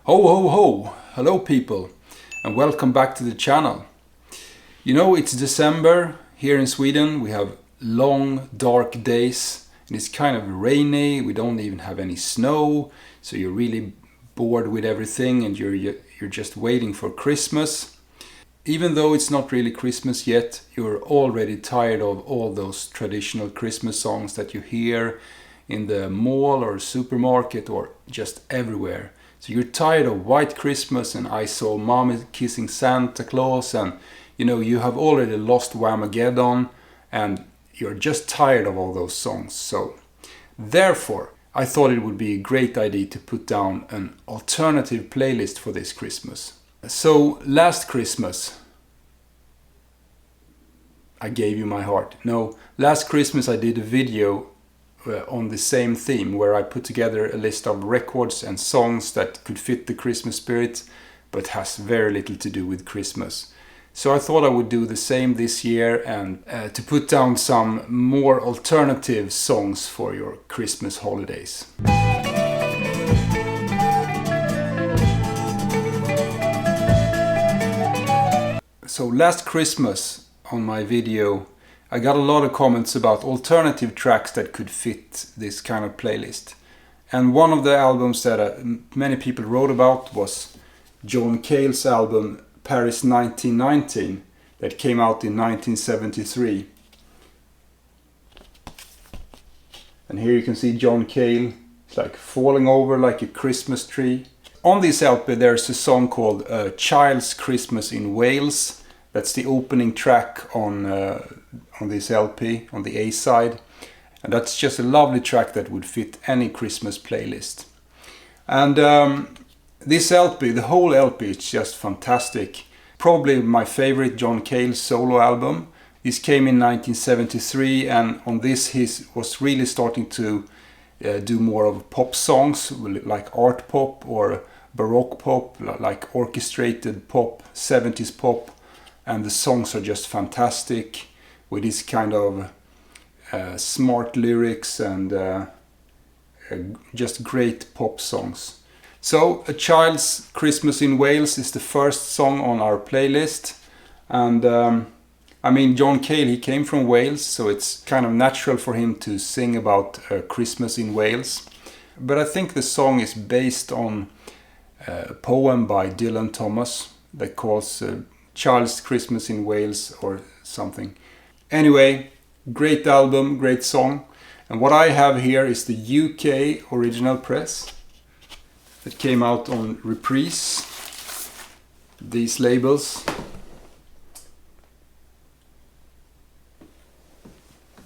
Ho ho ho! Hello people, and welcome back to the channel. You know, it's December here in Sweden. We have long dark days and it's kind of rainy. We don't even have any snow, so you're really bored with everything and you're just waiting for Christmas. Even though it's not really Christmas yet, you're already tired of all those traditional Christmas songs that you hear in the mall or supermarket or just everywhere. So you're tired of White Christmas and I Saw Mommy Kissing Santa Claus, and you have already lost Whamageddon and you're just tired of all those songs. So therefore I thought it would be a great idea to put down an alternative playlist for this Christmas. So last Christmas I gave you my heart. No, last Christmas I did a video on the same theme where I put together a list of records and songs that could fit the Christmas spirit but has very little to do with Christmas. So I thought I would do the same this year and to put down some more alternative songs for your Christmas holidays. So last Christmas on my video I got a lot of comments about alternative tracks that could fit this kind of playlist. And one of the albums that many people wrote about was John Cale's album Paris 1919 that came out in 1973. And here you can see John Cale. It's like falling over like a Christmas tree. On this LP there's a song called A Child's Christmas in Wales. That's the opening track on this LP, on the A side. And that's just a lovely track that would fit any Christmas playlist. And this LP, the whole LP, is just fantastic. Probably my favorite John Cale solo album. This came in 1973, and on this he was really starting to do more of pop songs, like art pop or baroque pop, like orchestrated pop, 70s pop. And the songs are just fantastic with this kind of smart lyrics and just great pop songs. So A Child's Christmas in Wales is the first song on our playlist. And I mean, John Cale, he came from Wales, so it's kind of natural for him to sing about Christmas in Wales. But I think the song is based on a poem by Dylan Thomas that calls Child's Christmas in Wales or something. Anyway, great album, great song. And what I have here is the UK original press that came out on Reprise. These labels.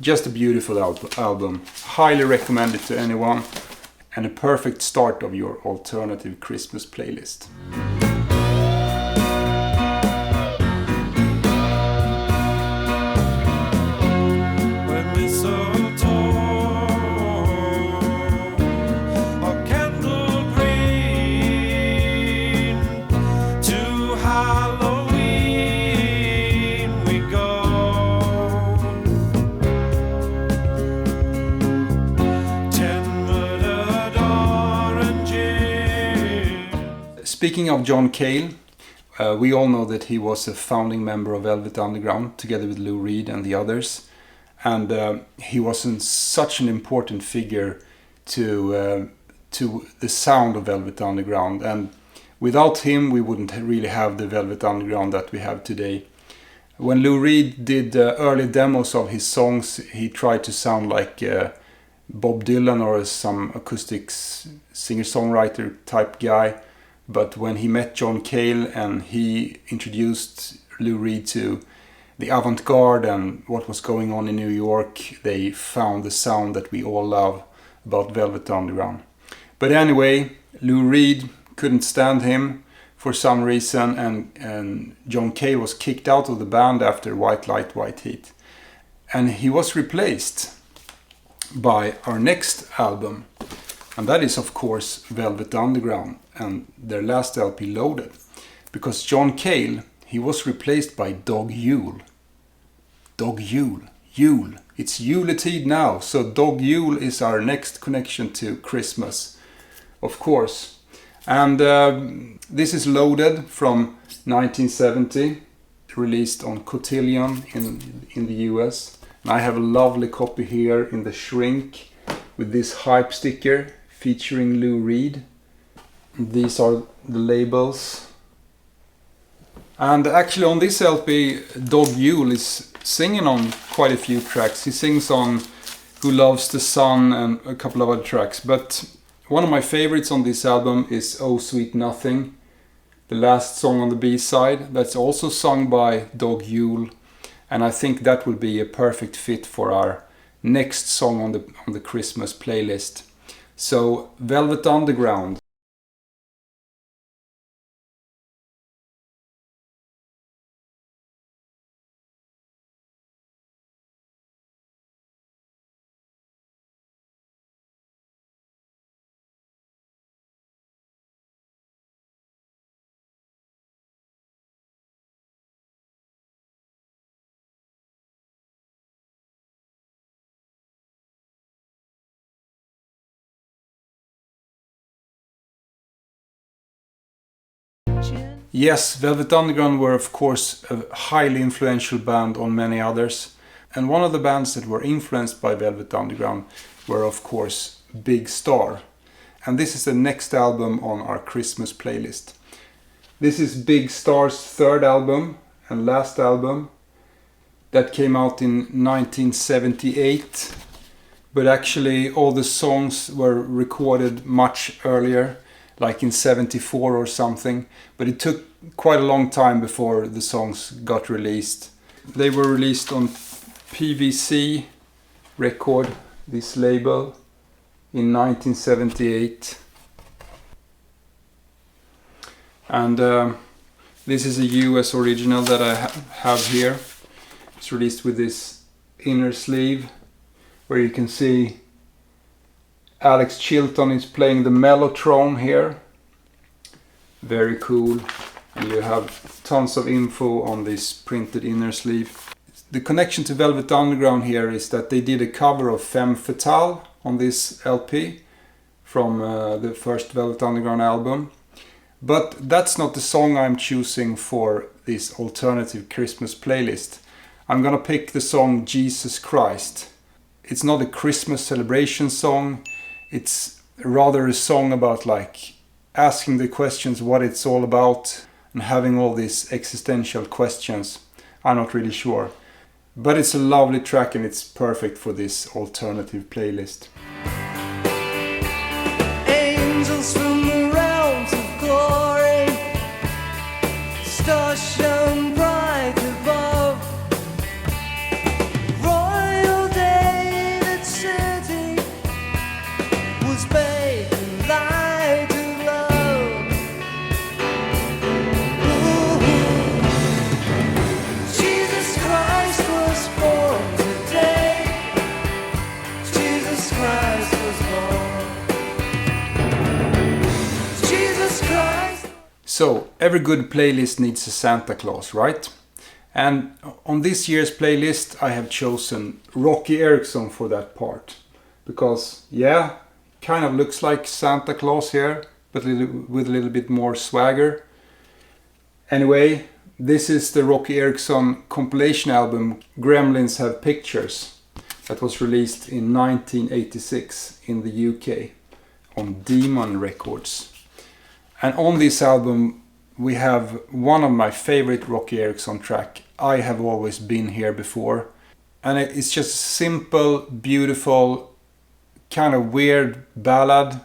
Just a beautiful album. Highly recommend it to anyone. And a perfect start of your alternative Christmas playlist. Speaking of John Cale, we all know that he was a founding member of Velvet Underground together with Lou Reed and the others. And he was such an important figure to the sound of Velvet Underground. And without him, we wouldn't really have the Velvet Underground that we have today. When Lou Reed did early demos of his songs, he tried to sound like Bob Dylan or some acoustic singer-songwriter type guy. But when he met John Cale and he introduced Lou Reed to the avant-garde and what was going on in New York, they found the sound that we all love about Velvet Underground. But anyway, Lou Reed couldn't stand him for some reason, and John Cale was kicked out of the band after White Light, White Heat. And he was replaced by our next album. And that is, of course, Velvet Underground and their last LP, Loaded. Because John Cale, he was replaced by Dog Yule. Dog Yule. Yule. It's Yuletide now, so Dog Yule is our next connection to Christmas, of course. And this is Loaded from 1970, released on Cotillion in the US. And I have a lovely copy here in the shrink with this hype sticker featuring Lou Reed. These are the labels. And actually on this LP, Dog Yule is singing on quite a few tracks. He sings on Who Loves the Sun and a couple of other tracks. But one of my favorites on this album is Oh Sweet Nothing, the last song on the B-side. That's also sung by Dog Yule. And I think that will be a perfect fit for our next song on the Christmas playlist. So, Velvet Underground. Yes, Velvet Underground were of course a highly influential band on many others. And one of the bands that were influenced by Velvet Underground were of course Big Star. And this is the next album on our Christmas playlist. This is Big Star's third album and last album that came out in 1978. But actually all the songs were recorded much earlier, like in 74 or something. But it took quite a long time before the songs got released. They were released on PVC Record, this label, in 1978. And this is a US original that I have here. It's released with this inner sleeve, where you can see Alex Chilton is playing the mellotron here. Very cool. And you have tons of info on this printed inner sleeve. The connection to Velvet Underground here is that they did a cover of Femme Fatale on this LP from the first Velvet Underground album. But that's not the song I'm choosing for this alternative Christmas playlist. I'm gonna pick the song Jesus Christ. It's not a Christmas celebration song. It's rather a song about like asking the questions what it's all about and having all these existential questions. I'm not really sure. But it's a lovely track and it's perfect for this alternative playlist. Angels from the realms of glory, stars shone bright above. Royal David City was bathed in light of love. Ooh. Jesus Christ was born today. Jesus Christ was born. Jesus Christ. So, every good playlist needs a Santa Claus, right? And on this year's playlist I have chosen Roky Erickson for that part. Because, yeah, kind of looks like Santa Claus here, but with a little bit more swagger. Anyway, this is the Roky Erickson compilation album Gremlins Have Pictures, that was released in 1986 in the UK on Demon Records. And on this album we have one of my favorite Roky Erickson track, I Have Always Been Here Before. And it's just a simple, beautiful, kind of weird ballad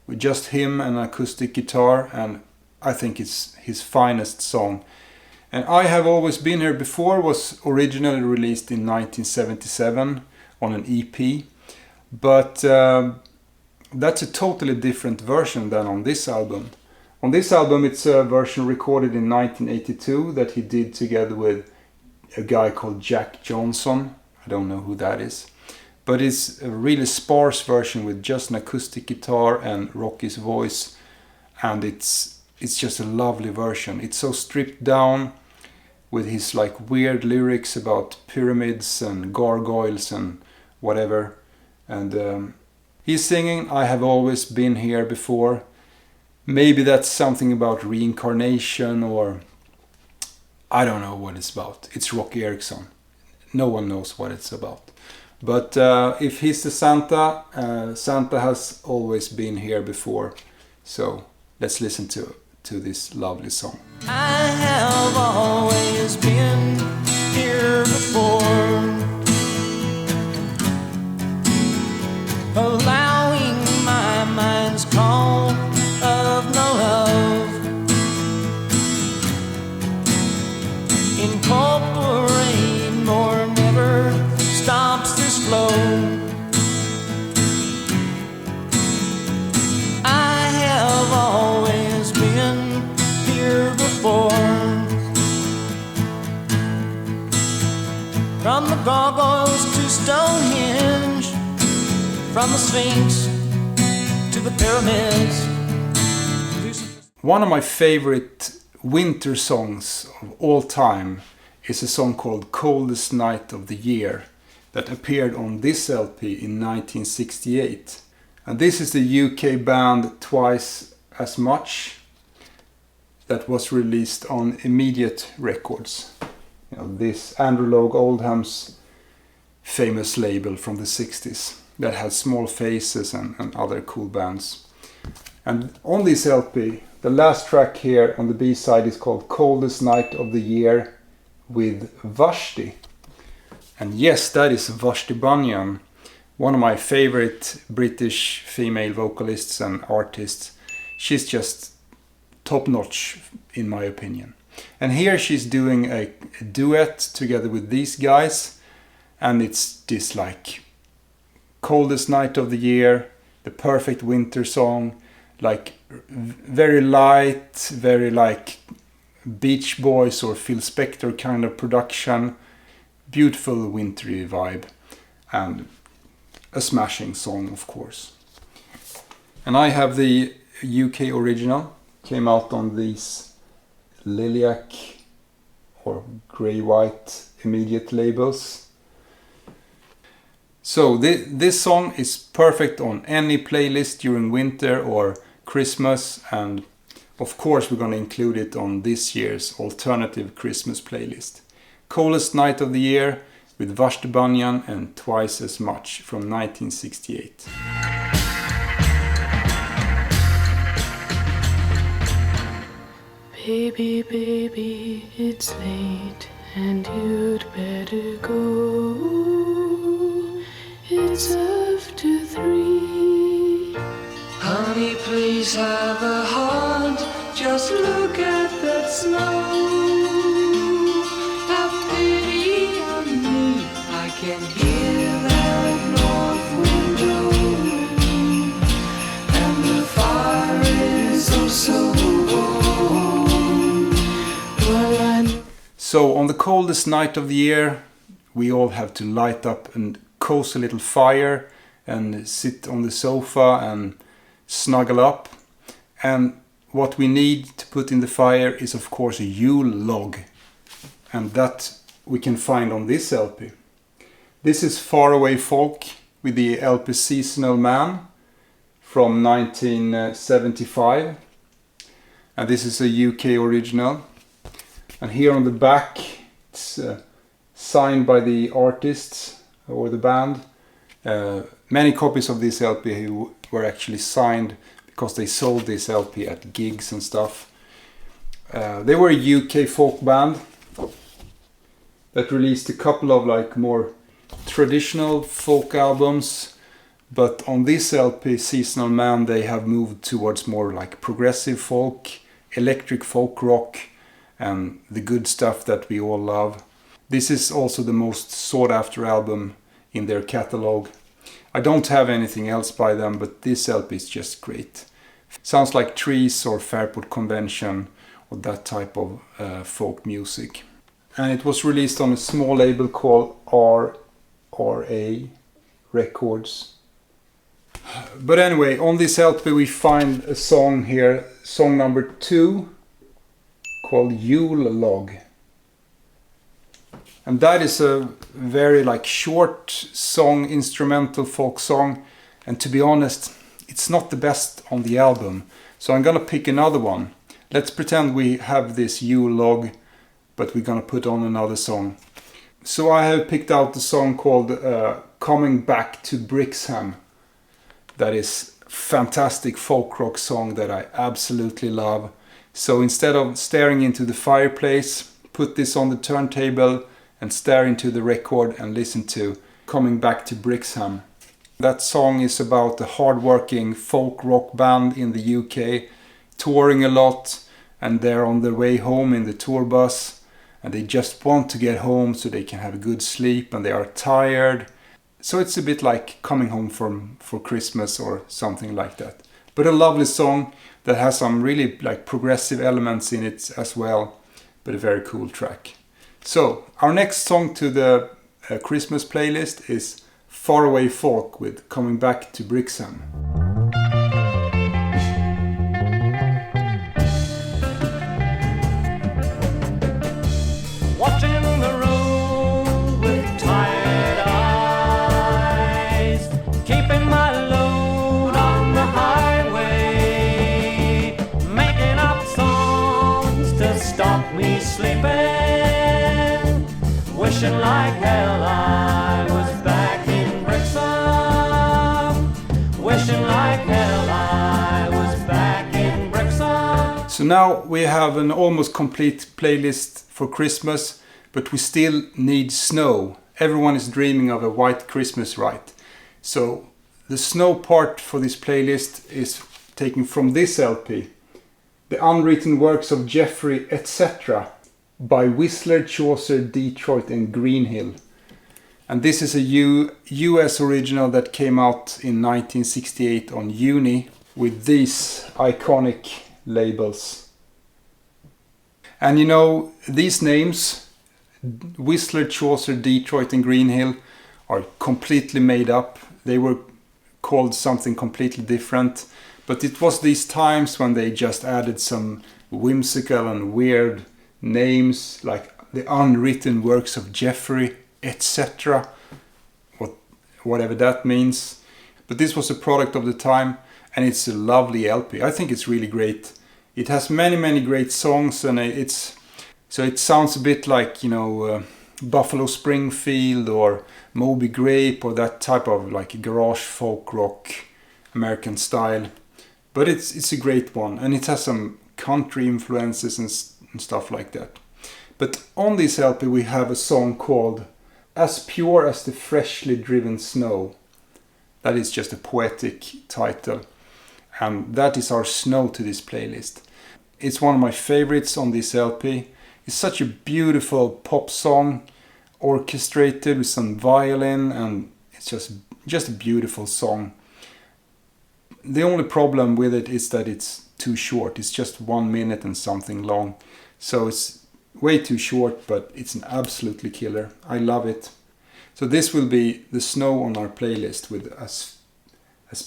with just him and an acoustic guitar, and I think it's his finest song. And I Have Always Been Here Before was originally released in 1977 on an EP, but that's a totally different version than on this album. On this album it's a version recorded in 1982 that he did together with a guy called Jack Johnson. I don't know who that is. But it's a really sparse version with just an acoustic guitar and Rocky's voice. And it's just a lovely version. It's so stripped down with his like weird lyrics about pyramids and gargoyles and whatever. And he's singing I Have Always Been Here Before. Maybe that's something about reincarnation, or I don't know what it's about. It's Roky Erickson. No one knows what it's about. But if he's the Santa, Santa has always been here before. So let's listen to this lovely song. I have always been here before, allowing my mind's call of no love, incorporate more never stops this flow. I have always been here before, from the gargoyles to Stonehenge, from the Sphinx to the pyramids. One of my favorite winter songs of all time is a song called Coldest Night of the Year that appeared on this LP in 1968. And this is the UK band Twice As Much that was released on Immediate Records. You know, this Andrew Logue Oldham's famous label from the 60s that had Small Faces and other cool bands. And on this LP, the last track here on the B-side is called Coldest Night of the Year with Vashti. And yes, that is Vashti Bunyan, one of my favorite British female vocalists and artists. She's just top-notch in my opinion. And here she's doing a duet together with these guys, and it's this like coldest night of the year, the perfect winter song, like very light, very like Beach Boys or Phil Spector kind of production, beautiful wintry vibe, and a smashing song of course. And I have the UK original, came out on these lilac or grey-white Immediate labels. So this song is perfect on any playlist during winter or Christmas, and of course we're going to include it on this year's alternative Christmas playlist. Coldest Night of the Year with Vashti Bunyan and Twice As Much from 1968. Baby, baby, it's late and you'd better go. It's after 3. Honey, please have a heart. Just look at that snow. Have pity on me. I can hear that north wind blowing, and the fire is oh so warm. Well, So on the coldest night of the year, we all have to light up a cozy little fire and sit on the sofa and snuggle up. And what we need to put in the fire is of course a Yule log. And that we can find on this LP. This is Faraway Folk with the LP Seasonal Man from 1975. And this is a UK original. And here on the back, it's signed by the artists or the band. Many copies of this LP were actually signed because they sold this LP at gigs and stuff. They were a UK folk band that released a couple of like more traditional folk albums, but on this LP, Seasonal Man, they have moved towards more like progressive folk, electric folk rock, and the good stuff that we all love. This is also the most sought after album in their catalog. I don't have anything else by them, but this LP is just great. Sounds like Trees or Fairport Convention or that type of folk music. And it was released on a small label called RRA Records. But anyway, on this LP we find a song here, song number 2, called Yule Log. And that is a very like short song, instrumental folk song, and to be honest, it's not the best on the album. So I'm gonna pick another one. Let's pretend we have this Yule log, but we're gonna put on another song. So I have picked out the song called Coming Back to Brixham. That is a fantastic folk rock song that I absolutely love. So instead of staring into the fireplace, put this on the turntable and stare into the record and listen to Coming Back to Brixham. That song is about a hard-working folk rock band in the UK, touring a lot, and they're on their way home in the tour bus, and they just want to get home so they can have a good sleep, and they are tired. So it's a bit like coming home for Christmas or something like that. But a lovely song that has some really like progressive elements in it as well, but a very cool track. So our next song to the Christmas playlist is Faraway Folk with Coming Back to Brixham. Watching the road with tired eyes, keeping my load on the highway, making up songs to stop me sleeping, wishing like hell I was back in Brixham, wishing like hell I was back in Brixham. So now we have an almost complete playlist for Christmas, but we still need snow. Everyone is dreaming of a white Christmas, right? So the snow part for this playlist is taken from this LP, The Unwritten Works of Geoffrey, etc. by Whistler, Chaucer, Detroit and Greenhill. And this is a US original that came out in 1968 on Uni with these iconic labels. And you know, these names, Whistler, Chaucer, Detroit and Greenhill, are completely made up. They were called something completely different. But it was these times when they just added some whimsical and weird names like The Unwritten Works of Geoffrey, etc. Whatever that means. But this was a product of the time, and it's a lovely LP. I think it's really great. It has many great songs, and it sounds a bit like, you know, Buffalo Springfield or Moby Grape or that type of like garage folk rock American style. But it's a great one, and it has some country influences and stuff like that. But on this LP we have a song called As Pure as the Freshly Driven Snow. That is just a poetic title. And that is our snow to this playlist. It's one of my favorites on this LP. It's such a beautiful pop song, orchestrated with some violin, and it's just a beautiful song. The only problem with it is that it's too short. It's just 1 minute and something long. So it's way too short, but it's an absolutely killer. I love it. So this will be the snow on our playlist with As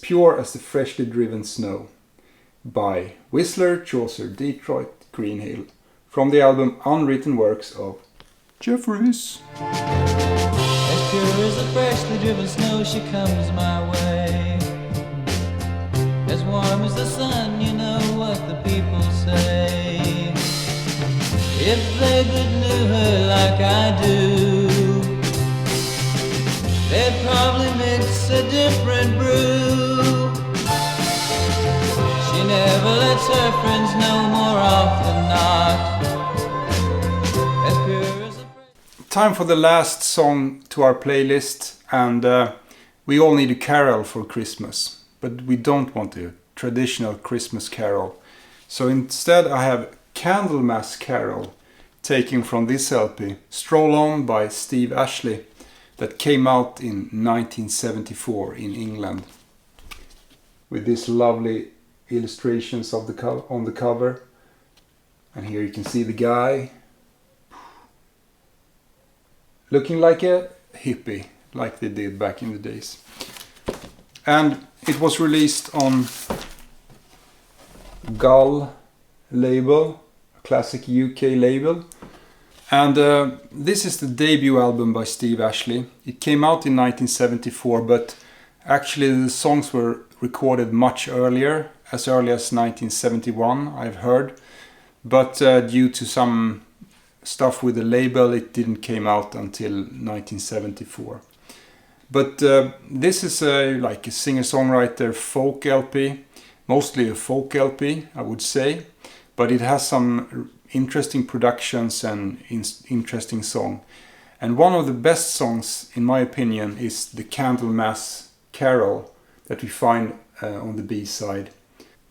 Pure as the Freshly Driven Snow by Whistler, Chaucer, Detroit, Greenhill from the album Unwritten Works of Geoffrey's. As pure as the freshly driven snow, she comes my way. As warm as the sun, you know what the people say. If they but knew her like I do, they'd probably mix a different brew. She never lets her friends know, more often not. As pure as a Time for the last song to our playlist, and we all need a carol for Christmas, but we don't want a traditional Christmas carol. So instead I have Candlemas Carol, taken from this LP, Stroll On by Steve Ashley, that came out in 1974 in England, with these lovely illustrations of on the cover. And here you can see the guy looking like a hippie, like they did back in the days. And it was released on Gull label, a classic UK label. And this is the debut album by Steve Ashley. It came out in 1974, but actually the songs were recorded much earlier, as early as 1971, I've heard. But due to some stuff with the label, it didn't came out until 1974. But this is like a singer-songwriter folk LP, mostly a folk LP, I would say. But it has some interesting productions and interesting song. And one of the best songs, in my opinion, is the Candlemas Carol that we find on the B-side.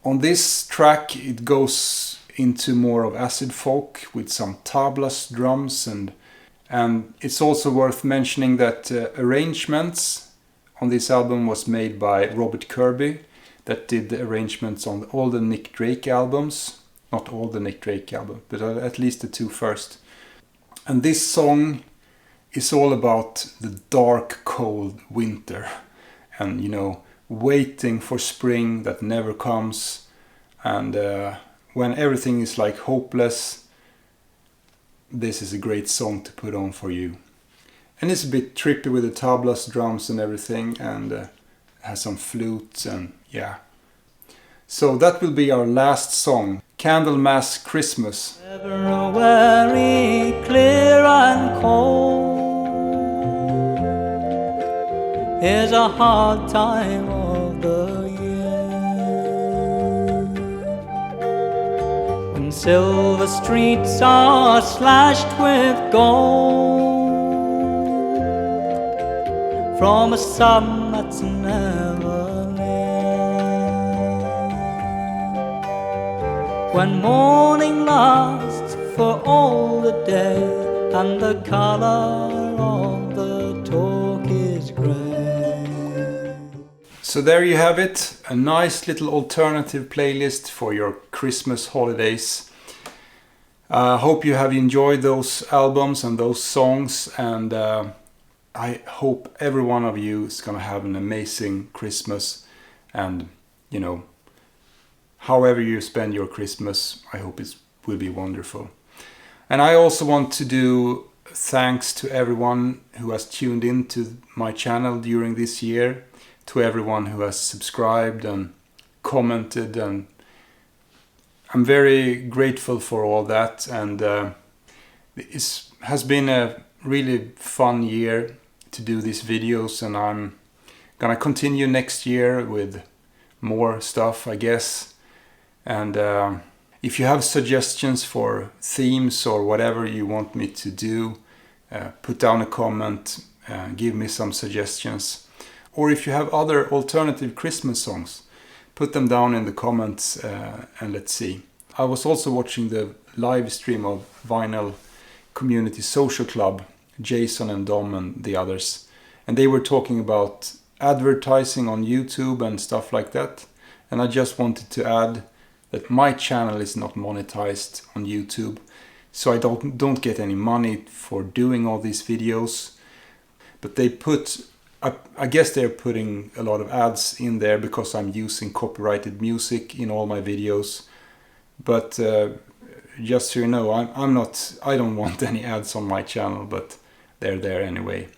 On this track, it goes into more of acid folk with some tablas drums, and it's also worth mentioning that arrangements on this album was made by Robert Kirby, that did the arrangements on all the Nick Drake albums. Not all the Nick Drake albums, but at least the 2 first. And this song is all about the dark, cold winter and, you know, waiting for spring that never comes, and when everything is like hopeless, this is a great song to put on for you. And it's a bit trippy with the tablas drums and everything, and has some flutes, and yeah. So that will be our last song, Candlemas Christmas. February clear and cold is a hard time of the year, when silver streets are slashed with gold from a sun that's never near, when morning lasts for all the day and the color of the talk is grey. So there you have it, a nice little alternative playlist for your Christmas holidays. I hope you have enjoyed those albums and those songs, and I hope every one of you is gonna have an amazing Christmas, and you know, however you spend your Christmas, I hope it will be wonderful. And I also want to do thanks to everyone who has tuned in to my channel during this year, to everyone who has subscribed and commented, and I'm very grateful for all that. And it has been a really fun year to do these videos, and I'm gonna continue next year with more stuff, I guess. And if you have suggestions for themes or whatever you want me to do, put down a comment, give me some suggestions. Or if you have other alternative Christmas songs, put them down in the comments, and let's see. I was also watching the live stream of Vinyl Community Social Club, Jason and Dom and the others. And they were talking about advertising on YouTube and stuff like that. And I just wanted to add that my channel is not monetized on YouTube, so I don't get any money for doing all these videos. But they put, I guess they're putting a lot of ads in there because I'm using copyrighted music in all my videos. But just so you know, I don't want any ads on my channel, but they're there anyway.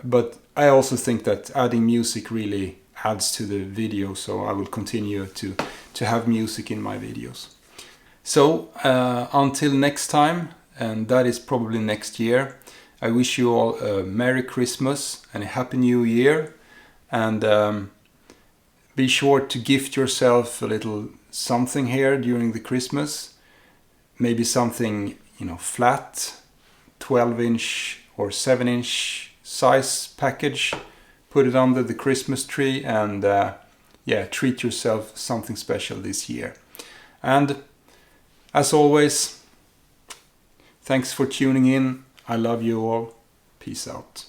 But I also think that adding music really adds to the video, so I will continue to have music in my videos. So until next time, and that is probably next year, I wish you all a Merry Christmas and a Happy New Year, and be sure to gift yourself a little something here during the Christmas. Maybe something, you know, flat, 12-inch or 7-inch size package. Put it under the Christmas tree, and yeah, treat yourself something special this year. And as always, thanks for tuning in. I love you all. Peace out.